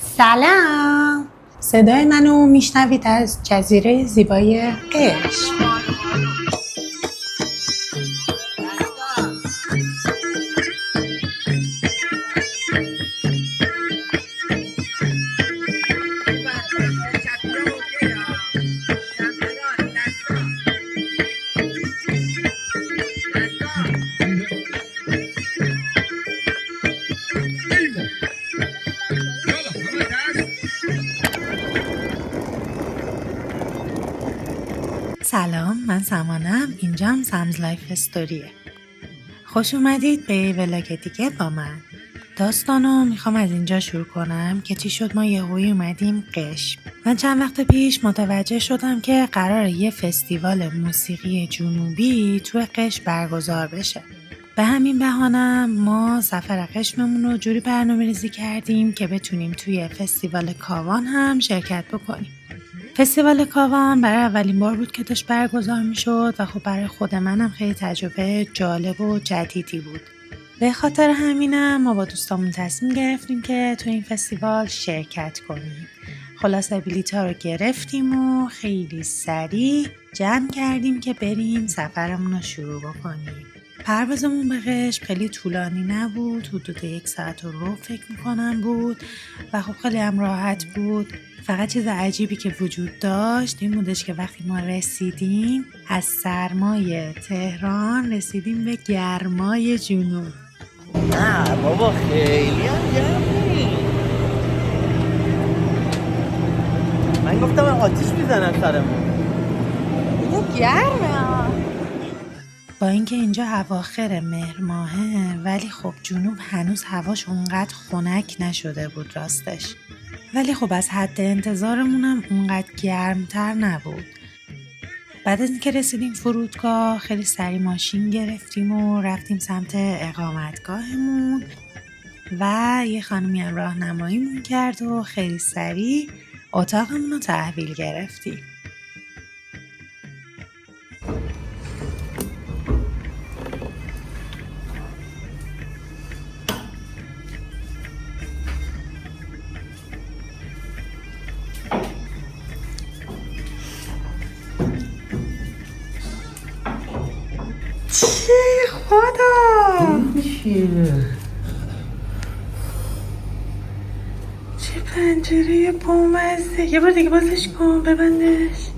سلام، صدای منو میشنوید از جزیره زیبای قشم. سلام، من سمانم، اینجام سمز لایف استوریه. خوش اومدید به ولاگ دیگه با من. داستانو میخوام از اینجا شروع کنم که چی شد ما یهویی اومدیم قشم. من چند وقت پیش متوجه شدم که قراره یه فستیوال موسیقی جنوبی توی قشم برگزار بشه. به همین بهانه ما سفر قشممون رو جوری برنامه‌ریزی کردیم که بتونیم توی فستیوال کاوان هم شرکت بکنیم. فستیوال کاوان برای اولین بار بود که داشت برگزار می شد و خب برای خود منم خیلی تجربه جالب و جدیدی بود. به خاطر همینم ما با دوستامون تصمیم گرفتیم که تو این فستیوال شرکت کنیم. خلاصه بلیط‌ها رو گرفتیم و خیلی سریع جمع کردیم که بریم سفرمون رو شروع بکنیم. پروازمون به قشم خیلی طولانی نبود، حدود 1 ساعت و ربع فکر میکنم بود و خب خیلی هم راحت بود. فقط چیز عجیبی که وجود داشت این بودش که وقتی ما رسیدیم از سرمای تهران رسیدیم به گرمای جنوب. نه بابا خیلی هم گرمی. من گفتم آتیش میزنم سرمون. اینو گرمه. با اینکه اینجا اواخر مهر ماهه ولی خب جنوب هنوز هواش اونقدر خنک نشده بود راستش. ولی خب از حد انتظارمونم اونقدر گرمتر نبود. بعد از اینکه رسیدیم فرودگاه خیلی سریع ماشین گرفتیم و رفتیم سمت اقامتگاهمون و یه خانمی هم راهنماییمون کرد و خیلی سریع اتاقمون رو تحویل گرفتیم. چی خدا؟ چه پنجره بامزه. یه بار دیگه بازش کن، ببندش.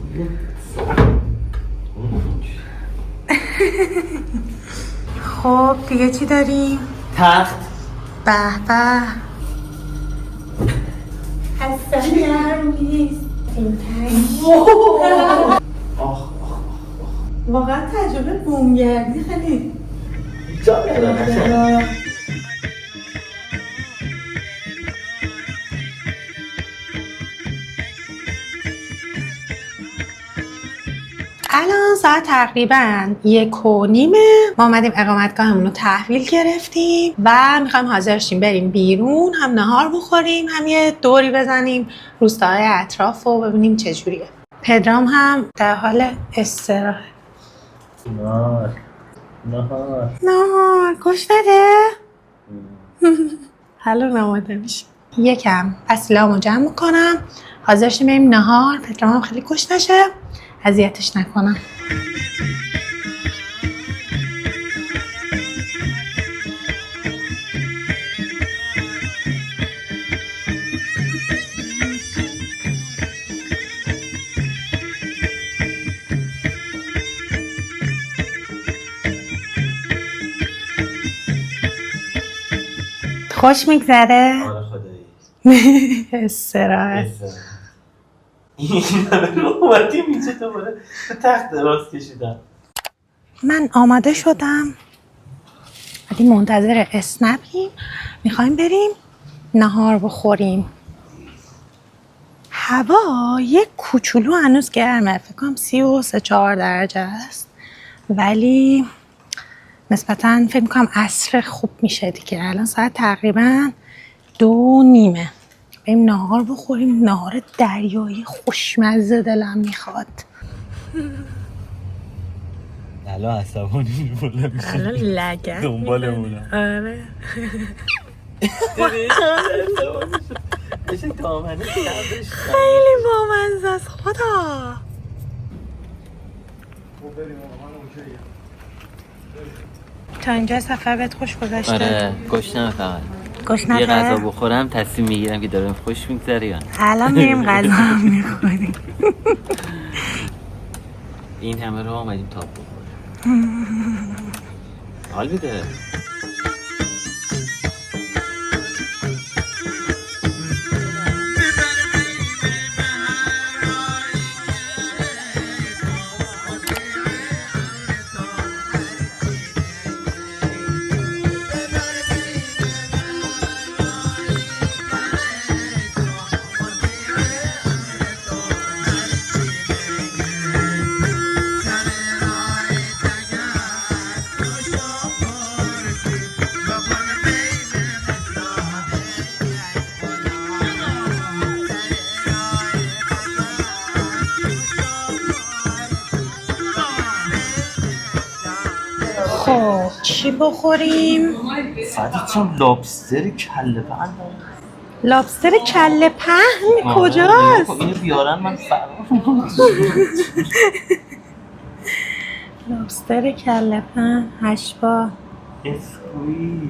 خب دیگه چی داریم؟ تخت. به به. اصلا گرم نیست این تنگ. واقعا تجربه بومگردی خیلی جالبه. الان ساعت تقریبا 1:30. ما اومدیم اقامتگاهمون رو تحویل گرفتیم و میخوایم حاضر شیم بریم بیرون، هم نهار بخوریم هم یه دوری بزنیم روستاهای اطراف و ببینیم چجوریه. پدرام هم در حال استراحت. نهار گوش نده. حالا نماده میشه. یکم وسیله‌امو جمع میکنم حاضر شیم بریم نهار. پدرام هم خیلی گوش نشه، اذیتش نکنم. خوش میگذره؟ آره خدایی. استراحت. این رو اومدیم اینجا دوباره به تخت دراز کشیدم. من آماده شدم ولی منتظر اسنپیم. میخوایم بریم نهار بخوریم. هوا یک کوچولو هنوز گرمه، فکر کنم 33-34 درجه است، ولی نسبتاً فکر میکنم عصر خوب میشه دیگه. الان ساعت تقریبا 2:30. بریم نهار بخوریم، نهار دریایی خوشمزه دلم میخواد. الان عصبانی میبوله میشه، الان لگن دنبالمونم. آره بشه دامنه سبزش خیلی بامزه است خدا. تا اینجا سفر بهت خوش گذشته؟ آره گشنمه فقط. گشنته؟ یه غذا بخورم تصمیم میگیرم که دارم خوش میگذره یا نه. الان میریم غذا هم میخوریم. این همه رو آمدیم تاب بخوریم. حال بده. خب چی بخوریم؟ فدی چون لابستر کله پهن لابستر کله پهن کجاست؟ اینو بیارن من فرار. لابستر کله پهن هشبا. اسکوی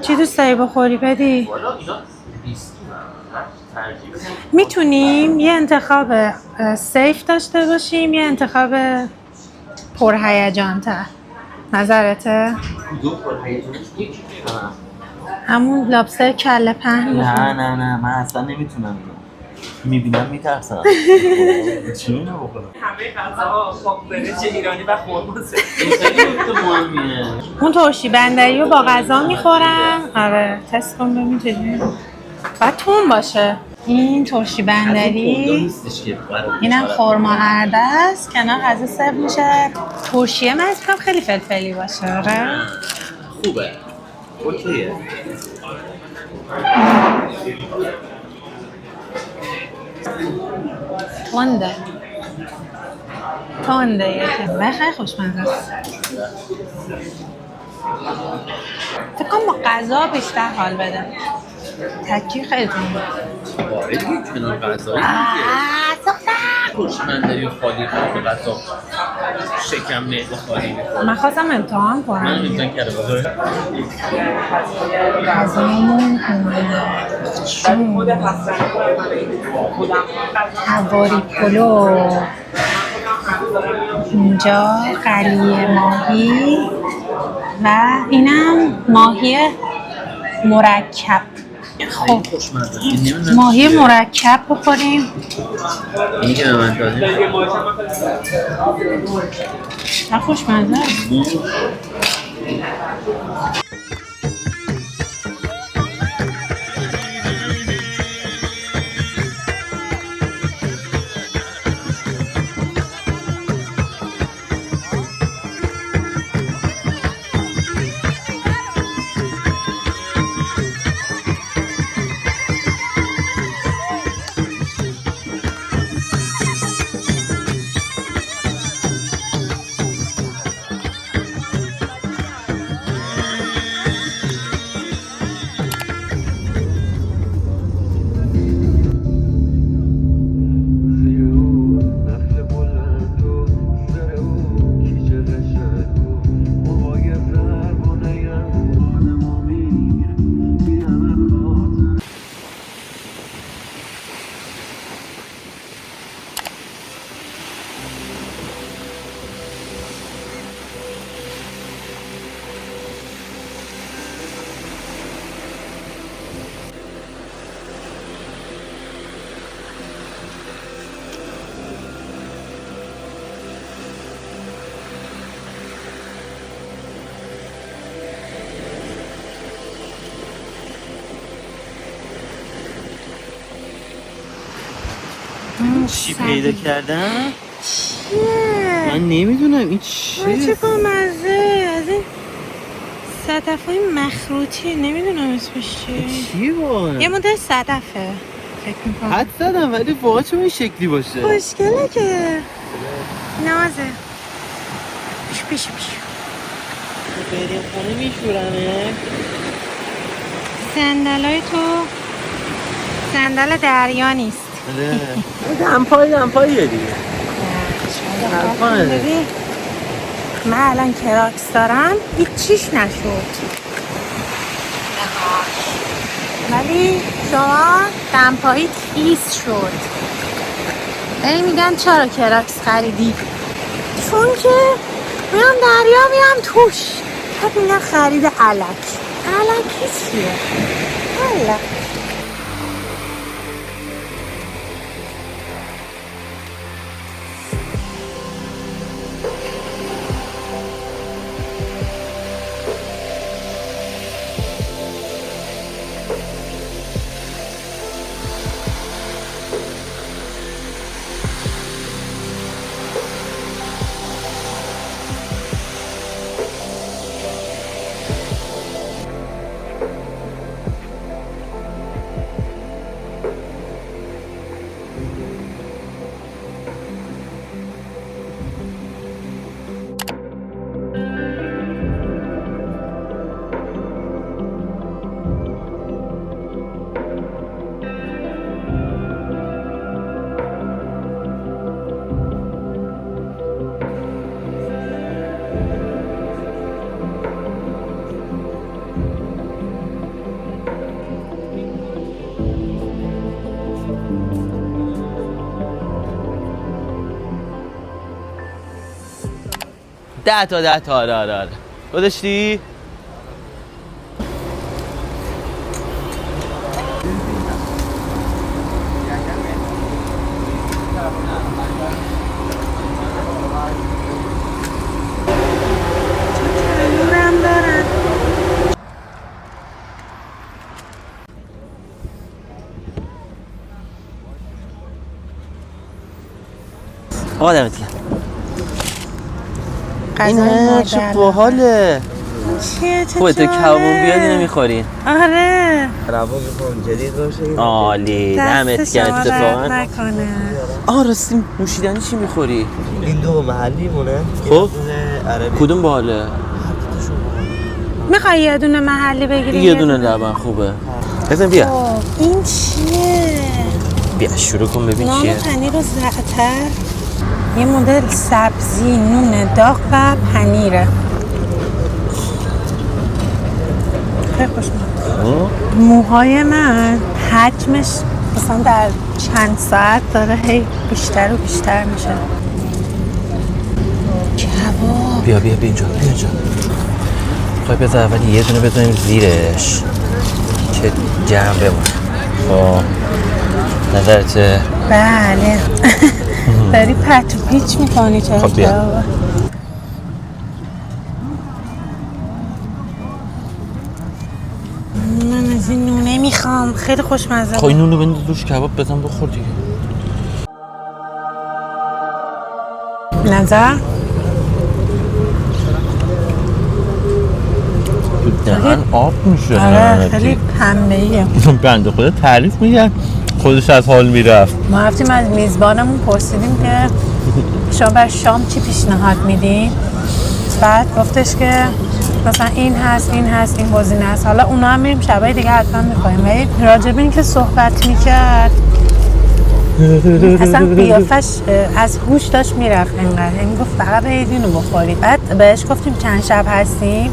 چی دوست داری بخوری بدی؟ والا اینا ویسکی ترجیح میتونیم یه انتخاب سیف داشته باشیم یه انتخاب پرهیجان تر. نظرته؟ دو پر هیجانش یکی میکنم. همون لابستر کله پهن نه نه نه من اصلا نمیتونم اینو میبینم میترسم. چی اینو بخورم؟ همه غذاها خاک‌برنج ایرانی و خرماست. این خیلی نکته مهمیه. اون ترشی بندری رو با غذا میخورن. آره تست کن ببین چجوری. باید تون باشه. این ترشی بندری، اینم خرما هرده است. کنار غذا سرو میشه. ترشیه من اسمم خیلی فلفلی باشه. آره خوبه اوکیه. تنده یکم خیلی خوشمزه است. فکر کنم با غذا بیشتر حال بده. تکی خیلی تنده. وارد یک کنار غذایی سختم. خوشمندری و خالی خورد غذا شکم معده خالی می‌خوره. من خواستم امتحان کنم. من امتحان کرده بودم. غذامون خود حسن خودم هواری پلو، اینجا قلیه ماهی و اینم ماهی مرکب. خب ماهی مرکب بخوریم. اینی که به من دادیم نه خوشمزه است. چی پیدا کردم؟ چیه؟ من نمیدونم این چیه. چه بامزه از این صدف‌های مخروطی. نمیدونم اسمش چیه. چیه واقعا؟ یه مدل صدفه فکر میکنم. حد زدم ولی واقعا چون این شکلی باشه. خوشگله که نازه. پیش بریم خونه میشورنه. صندلای تو صندل دریا نیست. دمپاییه دیگه. ببین من الان کراکس دارم هیچیش نشد، ولی شما دمپایی خیس شد. یعنی میگن چرا کراکس خریدی؟ چون که میام دریا میام توش. بعد میگن خرید علکی چیه؟ علک. ده تا آره گذاشتی؟ آقا دمت گرم. اینه چه باحاله. چیه خوبه تو کبابون بیاد اینو میخوری؟ آره کباب میخوام جدید باشه. عالی دمت گرم اتفاقا. نکنه. راستی نوشیدنی چی میخوری؟ این دو محلی مونه. خب عربی. کدوم باحاله؟ میخوای یه دونه محلی بگیری؟ یه دونه لبن خوبه. بزن بیا. این چیه؟ بیا شروع کن ببین چیه. نان پنیر و زعتر، یه مدل سبزی، نون داغ و پنیره. خیلی خوشمزه. موهای من حجمش مثلا در چند ساعت داره هی بیشتر و بیشتر میشه. کباب. بیا اینجا. خواهی بذار اولی یه دونه بذاریم زیرش که جمع بمونه. خب نظرته؟ بله. داری پت و پیچ میکنی چرا؟ خب بیا. من از این نونه میخوام، خیلی خوشمزه. خب این نونو بنداز روش کباب بزن بخور دیگه. نظر؟ دهن آب میشه. آره خیلی پنبه‌ایه. بنده خدا تعریف میگن خودش از حال میرفت. ما رفتیم از میزبانمون پرسیدیم که شما برای شام چی پیشنهاد میدین؟ بعد گفتش که مثلا این هست این گزینه هست. حالا اونا هم میریم شبای دیگه حتما میخوایم، ولی راجب این که صحبت میکرد اصلا قیافش از هوش داشت میرفت انقدر. یعنی گفت فقط برید اینو بخورید. بعد بهش گفتیم چند شب هستیم،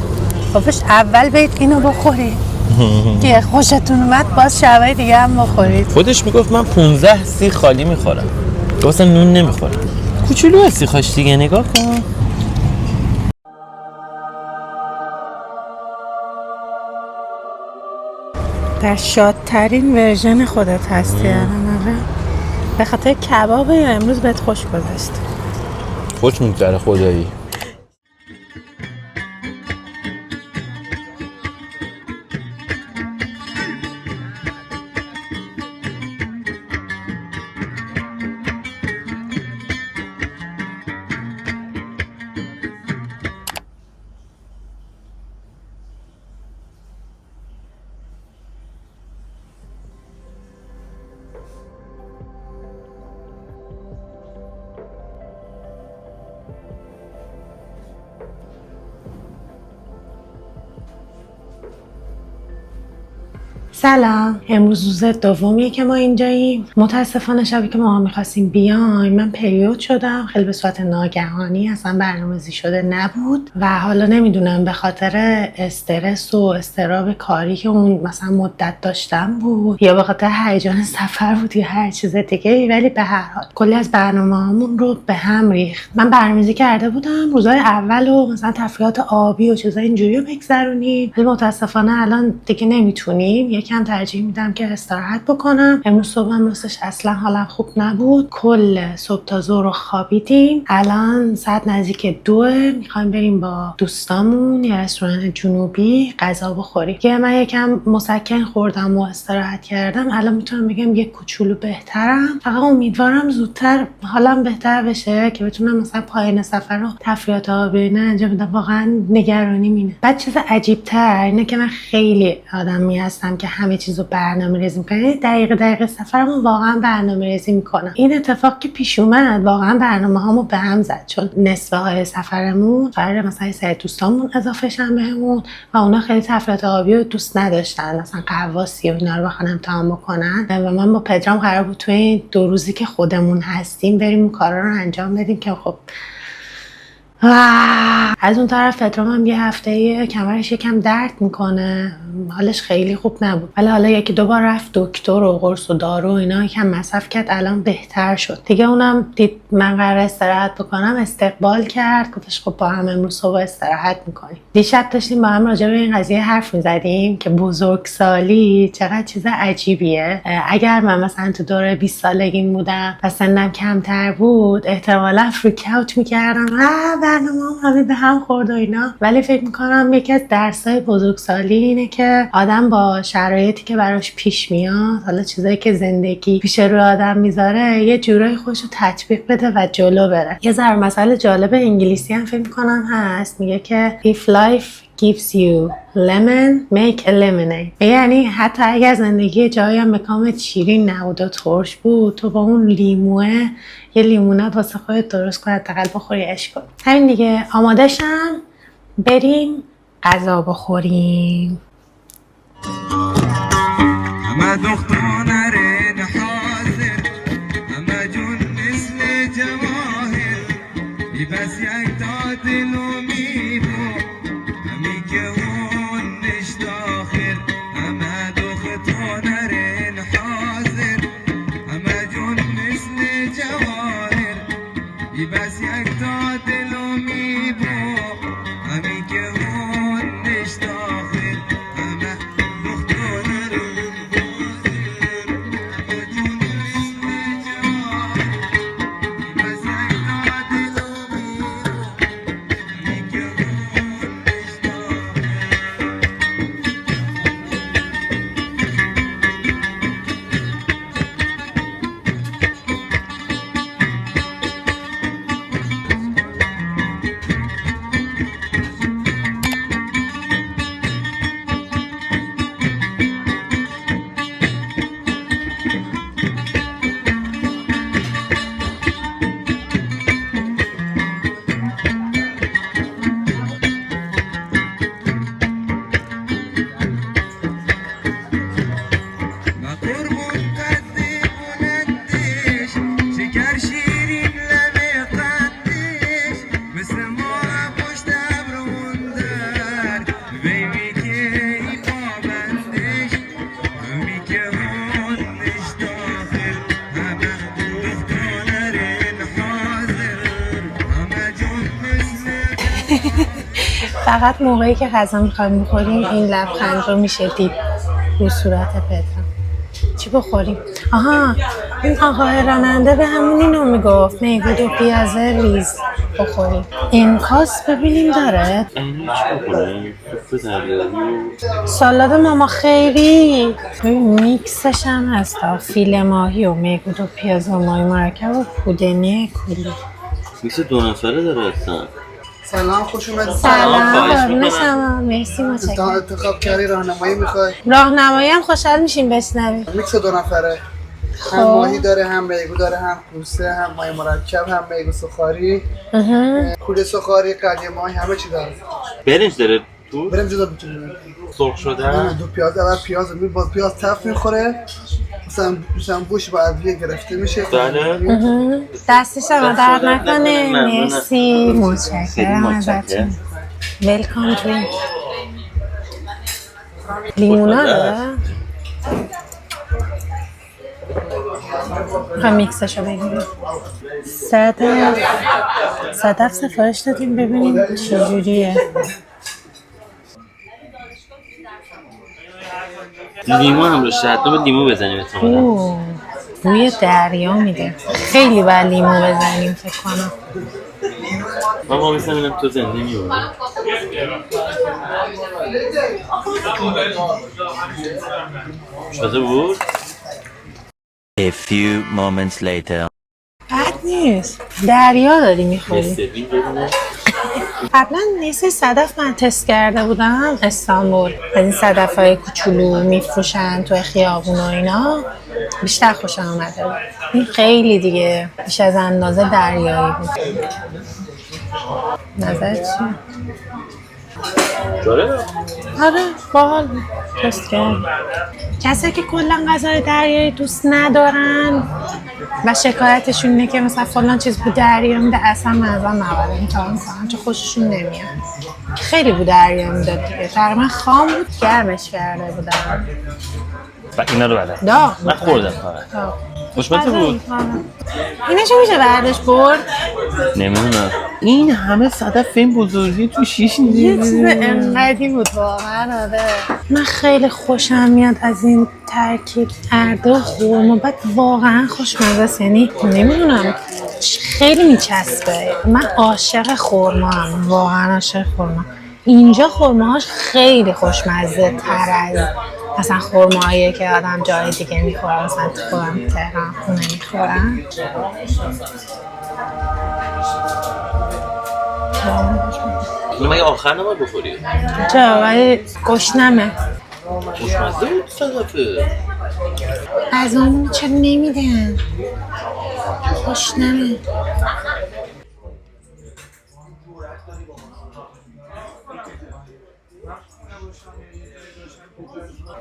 گفتش اول برید اینو بخورید که خوشتون اومد باز شبای دیگه هم بخورید. خودش میگفت من 15 سیخ خالی میخورم، گفتم نون نمیخورم. کوچولو هستی خواش دیگه نگاه کن. در شادترین ورژن خودت هستی الان. آره به خاطر کباب یا امروز بهت خوش گذشت؟ خوش میگذره خدایی. سلام، امروز روز دومیه که ما اینجاییم. متاسفانه شبی که ما میخواستیم بیایم من پریود شدم، خیلی به صورت ناگهانی، اصلا برنامه‌ریزی شده نبود و حالا نمیدونم به خاطر استرس و اضطراب کاری که اون مثلا مدت داشتم بود یا به خاطر هیجان سفر بود یا هر چیز دیگه، ولی به هر حال کلی از برنامه‌هامون رو به هم ریخت. من برنامه‌ریزی کرده بودم روزهای اول و مثلا تفریحات آبی و چیزای اینجوری رو بگذرونیم، ولی متاسفانه الان دیگه نمیتونیم. یکم ترجیح میدم که استراحت بکنم. امروز صبحم راستش اصلا حالم خوب نبود، کل صبح تا ظهر رو خوابیدیم. الان ساعت نزدیک 2، میخوایم بریم با دوستامون یه رستوران جنوبی غذا بخوریم که من یکم مسکن خوردم و استراحت کردم. الان میتونم بگم یه کوچولو بهترم، فقط امیدوارم زودتر حالم بهتر بشه که بتونم مثلا پایان سفر رو تفریحات آبی انجام بدم. واقعا نگرانیم اینه. بعد چیز عجیب تر اینه که من خیلی آدمی هستم که همه چیزو برنامه‌ریزی می‌کنم، دقیقه سفرمو واقعا برنامه‌ریزی می‌کنم. این اتفاق که پیش اومد واقعا برنامه‌هامو به هم زد، چون نصفه های سفرمون قرار مثلا سه دوستامون اضافه شن بهمون و اونا خیلی تفریحات آبی رو دوست نداشتن، مثلا قواسی و اینا رو بخوان امتحان بکنن و من با پدرام قرار بود توی این 2 روزی که خودمون هستیم بریم اون کارا رو انجام بدیم که خب از اون طرف پدرام هم یه هفته کمرش یکم درد میکنه، حالش خیلی خوب نبود، ولی حالا یکی دو بار رفت دکتر و قرص و دارو و اینا یکم مصرف کرد، الان بهتر شد دیگه. اونم دید من قرار استراحت بکنم، استقبال کرد، گفتش خب با هم امروز صبح استراحت میکنیم. دیشب داشتیم با هم راجع به این قضیه حرف میزدیم که بزرگسالی چقدر چیز عجیبیه. اگر من مثلا تو دوره 20 سالگیم بودم و سنم کمتر بود احتمالاً فریک اوت میکردم، برنامه همه به هم خورد و اینا، ولی فکر میکنم یکی از درسای بزرگسالی اینه که آدم با شرایطی که براش پیش میاد، حالا چیزایی که زندگی پیش روی آدم میذاره، یه جورایی خودش رو تطبیق بده و جلو بره. یه ذره مسئله جالب انگلیسی هم فکر میکنم هست، میگه که if life gives you lemon make a lemonade، یعنی حتی اگر زندگی جایی هم به کامت شیرین نبود و ترش بود، تو با اون لیموه یه لیمونه واسه خودت درست کن، حداقل بخوری عشق کن. همین دیگه، آماده شم بریم غذا بخوریم. همه دختانرین حاضر، همه جون مثل جواهر، بی بس یک تا دلو میبو، همی که اون نشت آخر. همه دختانرین حاضر، همه جون مثل جواهر، بی بس یک تا دلو میبو، همی که اون نشت آخر. همه دختانرین فقط موقعی که غذا میخوایم بخوریم این لبخند رو میشه دید رو صورت پدرام. چی بخوریم؟ آها، این آقای راننده به همون اینو میگفت، میگود و پیازه ریز بخوریم. امکاس ببینیم داره؟ اینو چی بخوریم؟ سوپ دریایی و سالاد ماما خیری، میکسش هم هست، فیله ماهی و میگود و پیاز و ماهی مرکب و پودنی کولی. میکس 2 نفره داره اصلا. سلام، خوش اومدید. سلام، خواهش قربون می‌کنم. شما، مرسی، متشکرم. انتخاب کردی راهنمایی میخوای؟ راهنمایی هم خوشحال میشیم بشنویم. میکس 2 نفره، هم ماهی داره، هم میگو داره، هم کوسه، هم ماهی مرکب، هم میگو سوخاری، کوله سوخاری، قلیه ماهی، همه چی داره. برنج داره تو بریم جدا بچینیم. سرخ شده. دو پیاز اول پیاز می با پیاز تف میخوره. مثلا گوش با ادویه گرفته میشه. بله. دست شما درد نکنه. ممنونم. مرسی متشکرم ازتون. ویلکام درینک. لیمونا داره؟ میخوام میکسشو بگیریم. صدف سفارش دادیم ببینیم چجوریه. لیمو هم رو شد لیمو بزنیم اتمالا. اوه بوی دریا میده. خیلی باید لیمو بزنیم فکر کنم. من با میسم اینم تو زنده میبونم. شده بود؟ A few moments later. بد نیست. دریا داری میخوری. سبیل ببینه. قبلا نیست صدف من تست کرده بودم استانبول. از این صدف های کوچولو میفروشن تو خیابون و اینا. بیشتر خوشم اومده بود. این خیلی دیگه بیش از اندازه دریایی بود. نظر چیه؟ جاره؟ آره باحال تست کردم. کسایی که کلا غذای دریایی دوست ندارن و شکایتشون اینه که مثلا فلان چیز بود دریا میده اصلا مزه نباید امتحان کنن چون خوششون نمیاد. خیلی بود دریا میداد دیگه. تقریبا خام بود گرمش کرده بودن. و اینا رو بلد داغ من خوردم فقط. خوشمزه بود. اینشو میشه بعدش برد؟ نمیدونم این همه صدف این بزرگی تو شیش یه چیز انقدی بود واقعا. آره من خیلی خوشم میاد از این ترکیب ارده و خورما. بعد واقعا خوشمزه است. یعنی نمیدونم خیلی میچسبه. من عاشق خورما هم. واقعا عاشق خورما. اینجا خورماهاش خیلی خوشمزه تر از مثلا خورماهایی که آدم جای دیگه میخوره. مثلا تو خودم تهران خونه میخورم. اینو مگه آخر نباید بخوری؟ چرا؟ ولی گشنمه. خوشمزه بود صدفه. از اون چرا نمیدن؟ گشنمه.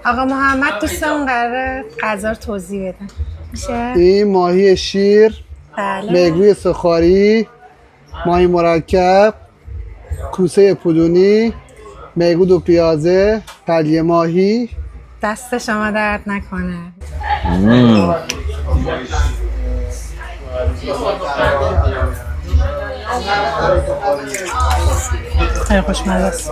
آقا محمد دوستمون قراره غذا رو توضیح بدن. میشه؟ این ماهی شیر، بله. میگوی سخاری، ماهی مرکب، کوسه پودونی، میگو دو پیازه، پلیه ماهی. دست شما درد نکنه. خیلی خوشمزه است.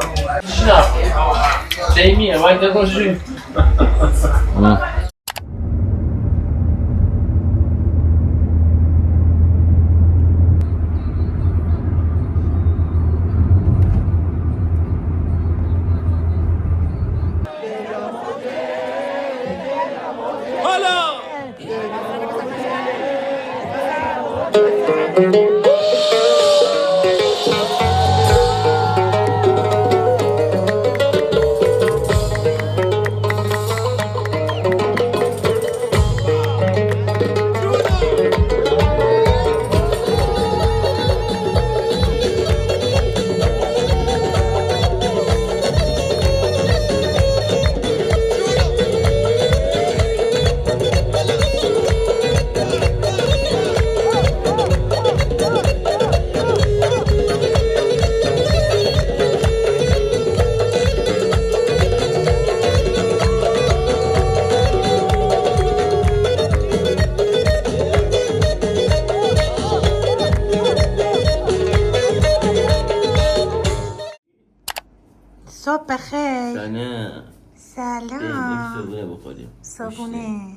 صبح بخیر. سلام. صبحونه بخوریم. صبحونه.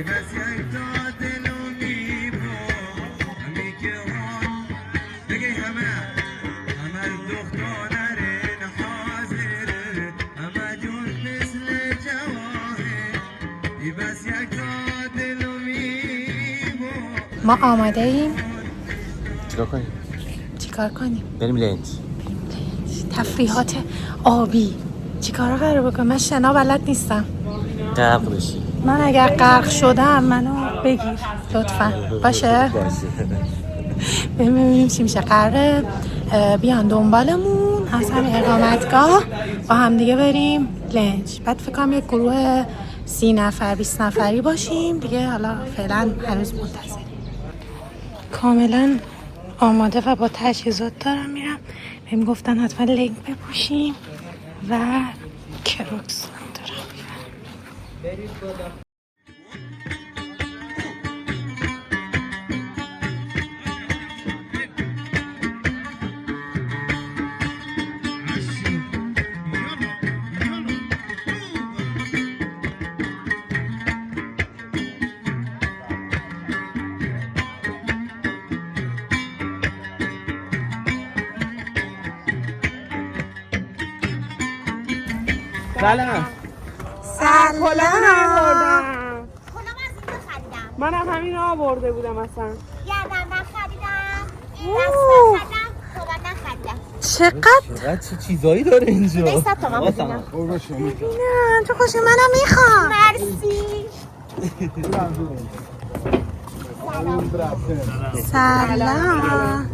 بس یک تا دلو میبو همی که هان بگی همه دختانرین حاضر همه جون مثل جواهر بس یک تا دلو میبو. ما آماده ایم. چیکار کنیم؟ چیکار کنیم؟ بریم لنج. تفریحات آبی. چیکارا قرار بکنم؟ من شنا بلد نیستم. غرق بشی. من اگر غرق شدم منو بگیر لطفا. باشه؟ بریم ببینیم چی میشه. قراره بیان دنبالمون از همین اقامتگاه با هم دیگه بریم لنج. بعد فکر کنم یک گروه 30 نفر 20 نفری باشیم دیگه. حالا فعلا هنوز منتظریم. کاملا آماده و با تجهیزات دارم میرم. بهم گفتن حتما لنگ بپوشیم و کروکس هم دارم. سلام. منم همین رو آورده بودم اصلا. گردن نخریدم دست نخریدم صحبت نخریدم. چقدر چه چیزایی داره اینجا؟ 100 تومن بگیرم. نه تو خوشی منم میخوام. مرسی. سلام.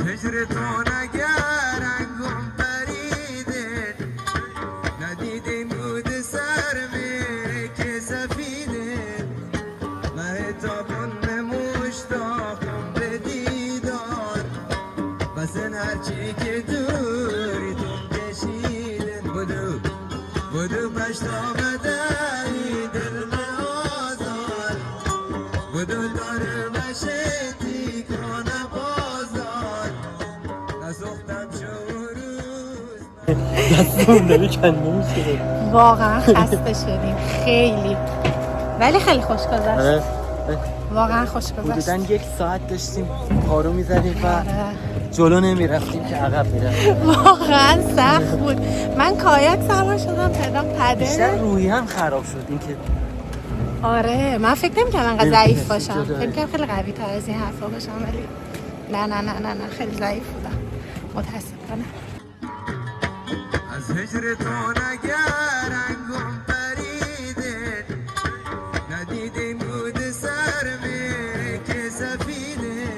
هجر تو نگر انگم پریده ندیدیم بود سرمه که سفیده مهتابون مشتاقم به دیدار بسن هرچی که دوری تو کشیدن بدو پشت آمده دل آزار بدو دار بشتی کنه بازار نسختم شوروز دستم داره کنده میشه. واقعا خسته شدیم خیلی، ولی خیلی خوش گذشت. واقعا خوش گذشت. حدوداً 1 ساعت داشتیم پارو میزدیم و جلو نمیرفتیم که عقب میرفتیم. واقعا سخت بود. من کایاک سوار شدم، پدام بیشتر پدل. روحی هم خراب شد این که آره من فکر نمی‌کردم انقدر ضعیف باشم. جدا. فکر کردم خیلی قوی تر از این حرفا باشم، ولی نه خیلی ضعیف بودم متاسفانه. از هجر تو نگر انگم پریده ندیدیم بود سرمه که سفیده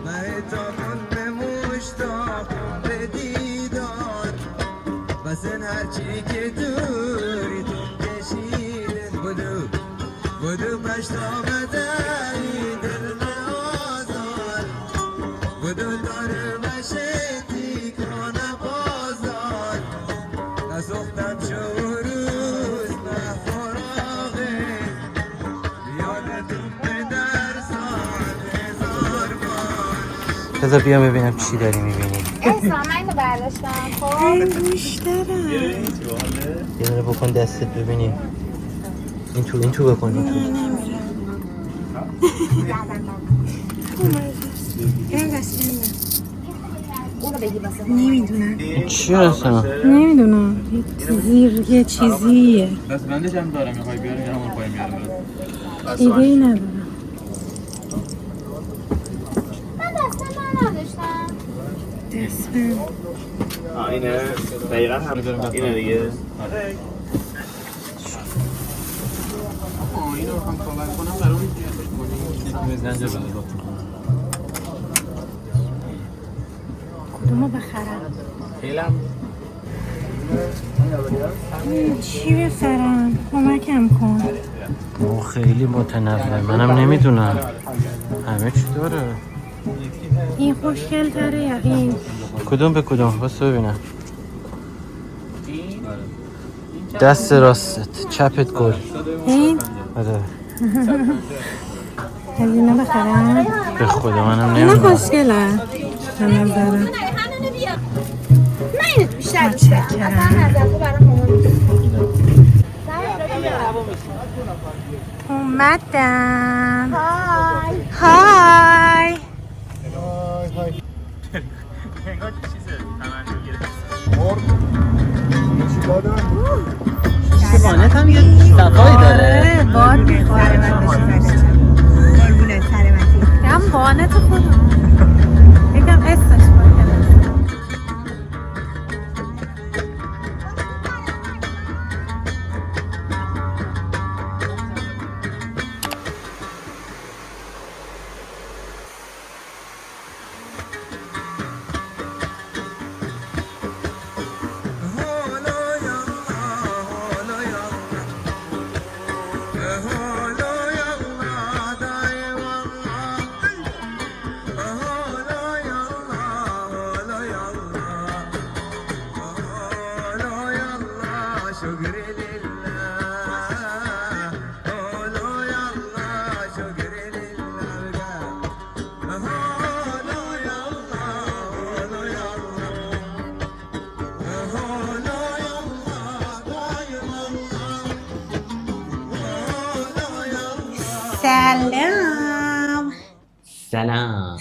مهتابون مشتاقم به دیدار بسن هرچی که دوری تو کشیدن بدو پشت آمده دل آزار بدو دار بشتی بذار بیا ببینم چی داری میبینی. احسان من اینو برداشتم خب یه داره بکن دستت ببینیم. این تو بکن این تو. اونو بگی واسه نمیدونم چی هستم؟ نمیدونم یه چیزیه دستبندش هم دارم میخوای بیاری یا همون پای میارم ایده ای ندارم من دستم نداشتم دستم اینه دقیقا هم اینه دیگه اینو بخوام کاور کنم برام میتونی زنجبیل اضافه کنم. کدومو بخرم خیلم چی بخرم کمکم کن او خیلی متنوع منم نمیدونم همه چی داره. این خوشگل تره یا این کدوم به کدوم بس ببینم. دست راستت چپت گل. این آره از اینا بخرم به خدا منم اینا نمیدونم. خوشگله به نظرم همونو بیا من اینو بیشتر دوست دارم اصلا نظر تو برام مهم نیست اومدم های های وانت هم یه صفایی داره. باد میخوره هم بانت خودم یکم استش باید سلام سلام.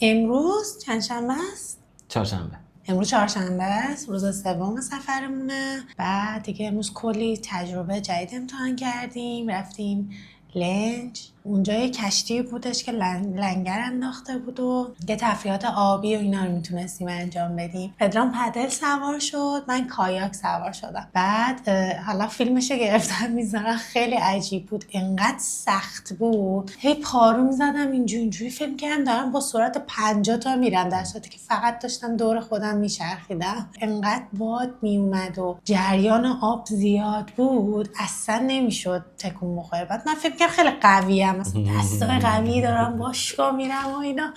امروز چند شنبه است؟ چهارشنبه. امروز چهارشنبه است روز سوم سفرمونه بعد دیگه امروز کلی تجربه جدید امتحان کردیم رفتیم لنج اونجا یه کشتی بودش که لنگر انداخته بود و یه تفریحات آبی و اینا رو میتونستیم انجام بدیم. پدرام پدل سوار شد من کایاک سوار شدم. بعد حالا فیلمشو گرفتم میذارم خیلی عجیب بود انقدر سخت بود هی پارو میزدم اینجوری فیلم کردم دارم با سرعت 50 تا میرم در صورتی که فقط داشتم دور خودم میچرخیدم. انقدر باد میومد و جریان آب زیاد بود اصلا نمیشد تکون بخوره. بعد من فکر کردم خیلی قویه مثلا دستای قوی دارم باشگاه میرم و اینا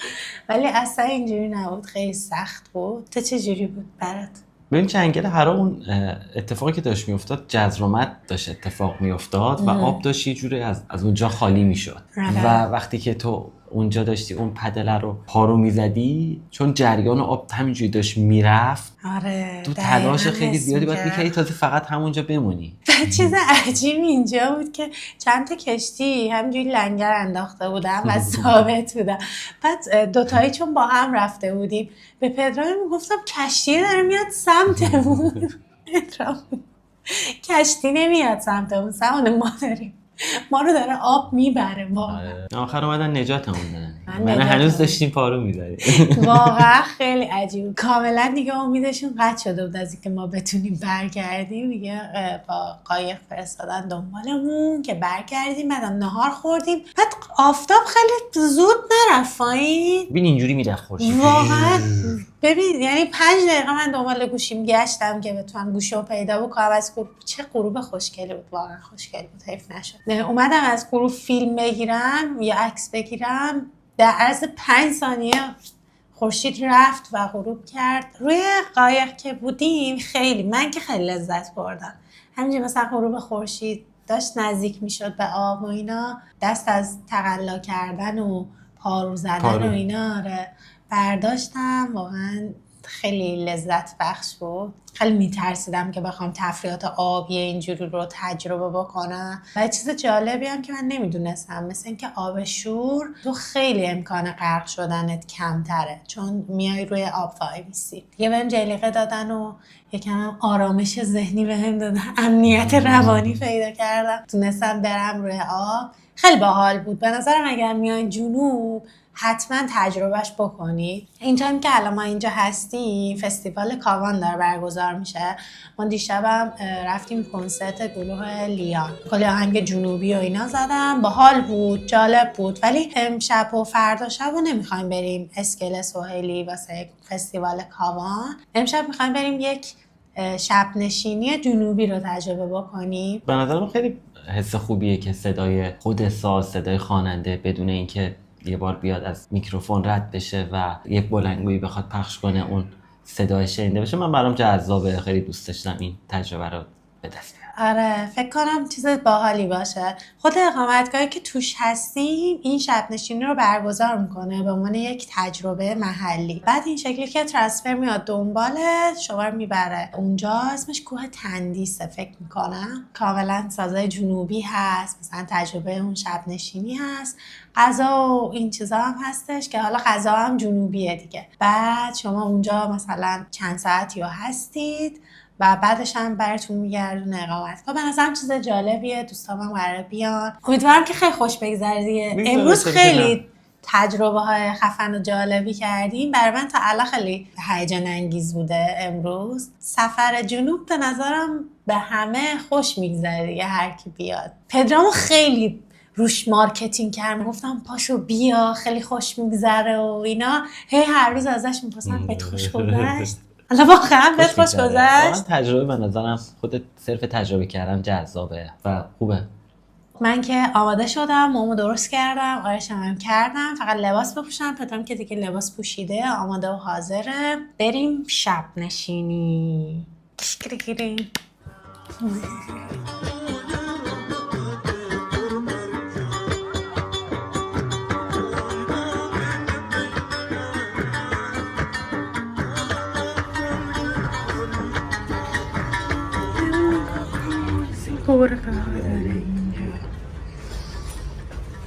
ولی اصلا اینجوری نبود خیلی سخت بود. تو چجوری بود برات؟ ببین جنگل حرا اون اتفاقی که داشت میافتاد جزرومت داشت اتفاق میافتاد و آب داشت یه جوری از اونجا خالی میشد و وقتی که تو اونجا داشتی اون پدله رو پارو میزدی چون جریان آب همینجوری داشت میرفت آره تو تلاش خیلی زیادی باید میکردی تا تازه همونجا بمونی. چیز عجیب اینجا بود که چند تا کشتی همینجوری لنگر انداخته بودن و ثابت بودن. بعد دوتایی چون با هم رفته بودیم به پدرام میگفتم کشتی داره میاد سمتمون. پدرام کشتی نمیاد سمتمون سمون ما داریم ما رو داره آب میبره واقعا. آخر اومدن نجاتمون دادن. من هنوز داشتیم پارو میزدیم. واقعا خیلی عجیب کاملا دیگه امیدشون قطع شده بود از اینکه ما بتونیم برگردیم دیگه با قایق فرستادن دنبالمون که برگردیم. بعدم نهار خوردیم بعد آفتاب خیلی زود نرفت پایین. ببین اینجوری میرفت خورشید واقعا ببین یعنی 5 دقیقه من دنبال گوشیم گشتم که بتونم گوشیو پیدا بکنم از چه غروب خوشگلی بود واقعا خوشگل بود حیف نشد. اومدم از غروب فیلم بگیرم یا عکس بگیرم در عرض 5 ثانیه خورشید رفت و غروب کرد. روی قایق که بودیم من که خیلی لذت بردم همینجوری مثلا غروب خورشید داشت نزدیک میشد به آب و اینا دست از تقلا کردن و پارو زدن و اینا آره برداشتم واقعا خیلی لذت بخش بود. خیلی میترسیدم که بخوام تفریحات آبی اینجوری رو تجربه بکنم و چیز جالبی هم که من نمیدونستم مثل اینکه آب شور تو خیلی امکان غرق شدنت کمتره چون میای روی آب وای میسی. دیگه بهم جلیقه دادن و یکم آرامش ذهنی بهم دادن، امنیت روانی پیدا کردم، تونستم برم روی آب. خیلی باحال بود. به نظرم اگر میاین جنوب حتما تجربهش بکنید. اینجا هم که الان ما اینجا هستیم فستیوال کاوان داره برگزار میشه. ما دیشبم رفتیم کنسرت گروه لیان، کلی آهنگ جنوبی و اینا زدم، باحال بود، جالب بود. ولی امشب و فردا شب و نمیخوایم بریم اسکله سهیلی واسه فستیوال کاوان. امشب میخوایم بریم یک شب نشینی جنوبی رو تجربه بکنیم. به نظرم خیلی حس خوبیه که صدای خود ساز، صدای خواننده بدون اینکه یه بار بیاد از میکروفون رد بشه و یک بلندگویی بخواد پخش کنه اون صدای شنیده بشه. من برام جذابه، خیلی دوست داشتم این تجربه رو به دست بیارم. آره فکر کنم چیز باحالی باشه. خود اقامتگاهی که توش هستیم این شب نشینی رو برگزار میکنه به عنوان یک تجربه محلی. بعد این شکلی که ترانسفر میاد دنباله شما رو میبره اونجا. اسمش کوه تندیسه فکر میکنم. کاملا سازای جنوبی هست، مثلا تجربه اون شب نشینی هست، غذا و این چیزا هم هستش که حالا غذا هم جنوبیه دیگه. بعد شما اونجا مثلا چند ساعتی رو هستید و بعدش هم براتون میگردونه اقامتگاه. به نظرم چیز جالبیه، دوستامم قراره بیان. امیدوارم که خیلی خوش بگذره دیگه. امروز خیلی تجربه های خفن و جالبی کردیم. برای من تا الان خیلی هیجان انگیز بوده امروز. سفر جنوب به نظرم به همه خوش میگذره دیگه هر کی بیاد. پدرامو خیلی روش مارکتینگ کردم، گفتم پاشو بیا خیلی خوش میگذره و اینا. هر روز ازش میپرسم بهت خوش گذشت؟ الان واقعا بهت خوش گذشت؟ تجربه به نظرم خود صرف تجربه کردن جذابه و خوبه. من که آماده شدم، مومو درست کردم، آرایشم هم کردم، فقط لباس بپوشم. پدرام که دیگه لباس پوشیده آماده و حاضره. بریم شب نشینی. گیریم. برقه داره اینجا،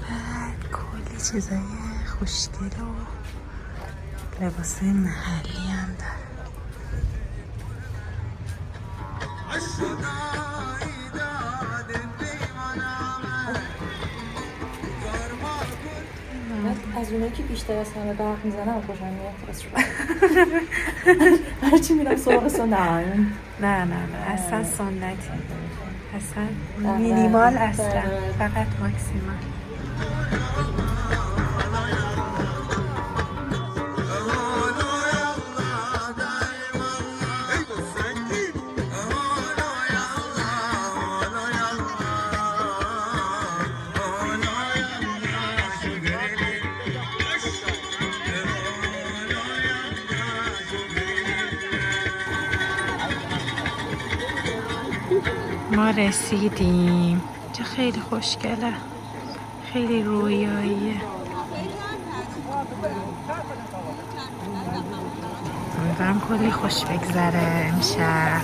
بعد کلی چیزای خوشگل و لباسای محلی هم داره. از اونایی که بیشتر از همه برق میزنم خوشم میاد راستش. هرچی میرم سراغ سنت. نه اصلا سنتی، اصلا مینیمال، اصلا فقط ماکسیمال. ما رسیدیم. چه خیلی خوشگله، خیلی رویاییه. امیدوارم کلی خوش بگذره امشب.